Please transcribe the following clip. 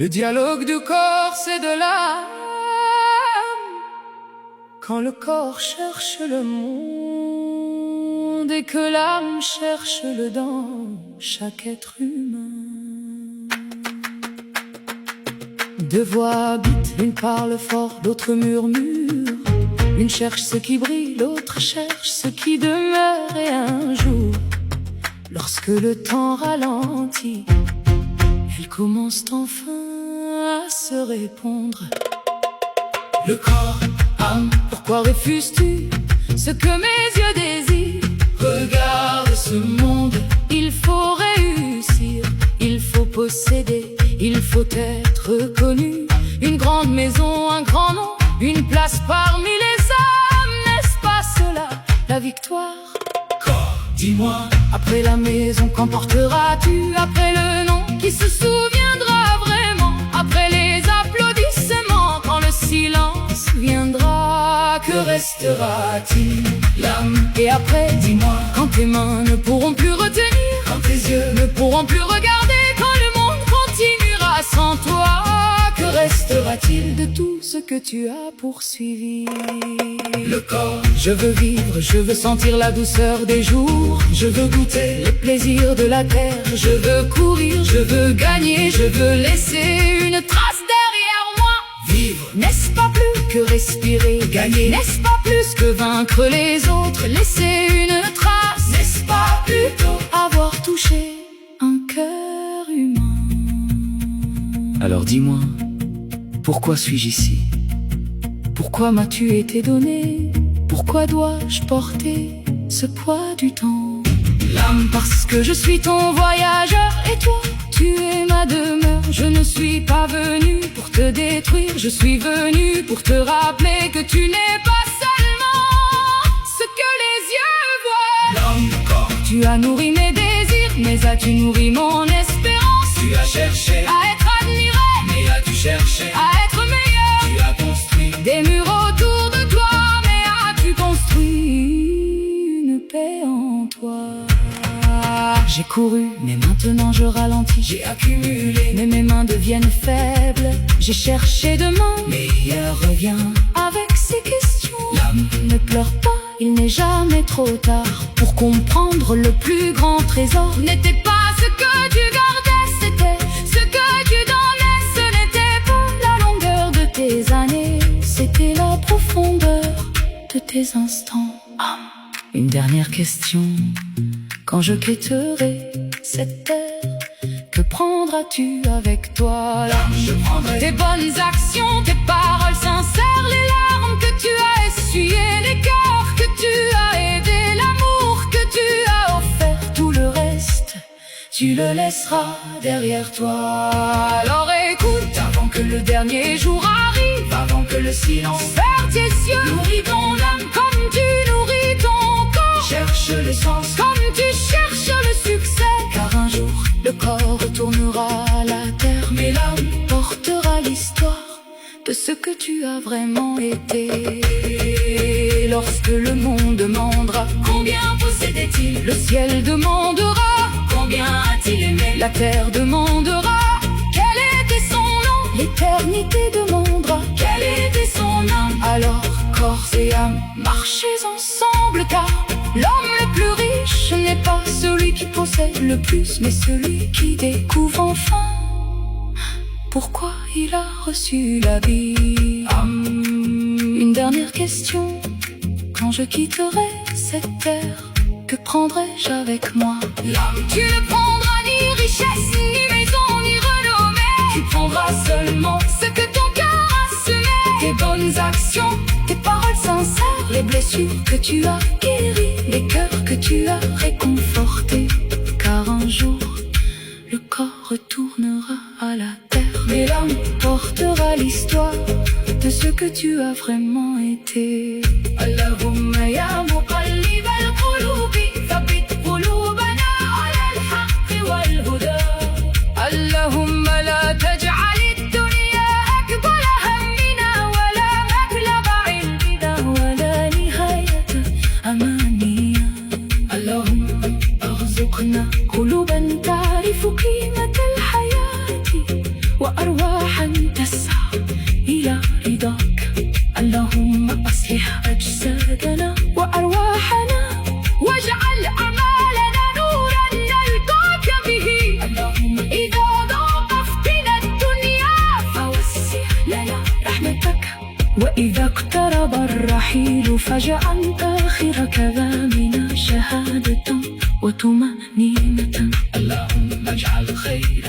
Le dialogue du corps, c'est de l'âme. Quand le corps cherche le monde et que l'âme cherche le dans chaque être humain. Deux voix habitent, l'une parle fort, l'autre murmure. L'une cherche ce qui brille, l'autre cherche ce qui demeure. Et un jour, lorsque le temps ralentit, elles commencent enfin à se répondre. Le corps, âme, pourquoi refuses-tu ce que mes yeux désirent? Regarde ce monde, il faut réussir, il faut posséder, il faut être reconnu. Une grande maison, un grand nom, une place parmi les hommes, n'est-ce pas cela, la victoire? Corps, dis-moi, après la maison, qu'emporteras-tu? Après le nom, qui se souviendra vraiment? Après les applaudissements, quand le silence viendra, que restera-t-il? L'âme. Et après, dis-moi, quand tes mains ne pourront plus retenir, quand tes yeux ne pourront plus regarder, quand le monde continuera sans toi, que restera-t-il de tout ce que tu as poursuivi? Le corps, je veux vivre, je veux sentir la douceur des jours, je veux goûter les plaisirs de la terre, je veux courir, je veux gagner, je veux laisser une trace derrière moi. Vivre, n'est-ce pas plus que respirer? Gagner, n'est-ce pas plus que vaincre les autres? Laisser une trace, n'est-ce pas plutôt avoir touché un cœur humain? Alors dis-moi, pourquoi suis-je ici? Pourquoi m'as-tu été donné? Pourquoi dois-je porter ce poids du temps? L'âme, parce que je suis ton voyageur et toi, tu es ma demeure. Je ne suis pas venu pour te détruire, je suis venu pour te rappeler que tu n'es pas seulement ce que les yeux voient. L'homme, corps, tu as nourri mes désirs, mais as-tu nourri mon espérance? Tu as cherché à être admiré, mais as-tu cherché à être meilleur? Tu as construit des murs autour de toi, mais as-tu construit une paix en toi? J'ai couru, mais maintenant je ralentis. J'ai accumulé, mais mes mains deviennent faibles. J'ai cherché demain, mais hier revient avec ses questions. L'âme, ne pleure pas, il n'est jamais trop tard pour comprendre le plus grand trésor. N'était pas ce que tu gardais, c'était ce que tu donnais. Ce n'était pas la longueur de tes années, c'était la profondeur de tes instants. Une dernière question. Quand je quitterai cette terre, que prendras-tu avec toi? L'âme, je prendrai tes bonnes actions, tes paroles sincères, les larmes que tu as essuyées, les cœurs que tu as aidés, l'amour que tu as offert. Tout le reste, tu le laisseras derrière toi. Alors écoute, avant que le dernier jour arrive, avant que le silence ferme tes yeux, nourris ton âme comme tu nourris ton corps. Cherche le sens comme tu cherches le succès, car un jour le corps retournera à la terre, mais l'âme portera l'histoire de ce que tu as vraiment été. Et lorsque le monde demandera combien possédait-il, le ciel demandera combien a-t-il aimé, la terre demandera quel était son nom, l'éternité demandera quelle était son âme. Alors corps et âme, marchez ensemble, car l'homme le plus riche n'est pas celui qui possède le plus, mais celui qui découvre enfin pourquoi il a reçu la vie. Une dernière question. Quand je quitterai cette terre, que prendrai-je avec moi? L'âme, tu ne prendras ni richesse, ni maison, ni renommée. Tu prendras seulement ce que ton cœur a semé. Tes bonnes actions, tes paroles sincères, les blessures que tu as guéries, les cœurs que tu as réconfortés. Car un jour, le corps retournera à la terre, mais l'âme portera l'histoire de ce que tu as vraiment été. Allahumma ya muqallib al-qulubi, thabbit qulubana ala al-haqq wal-huda. Allahumma la taj'al ad-dunya akbar hammina wa la mablagha ilmina wa la nihayata amanina. Allahumma arzuqna quluban ta'rifu qimata al-hayati wa arwa طلب الرحيل فجأة آخر كلامنا شهادة وطمأنينة. اللهم اجعل خير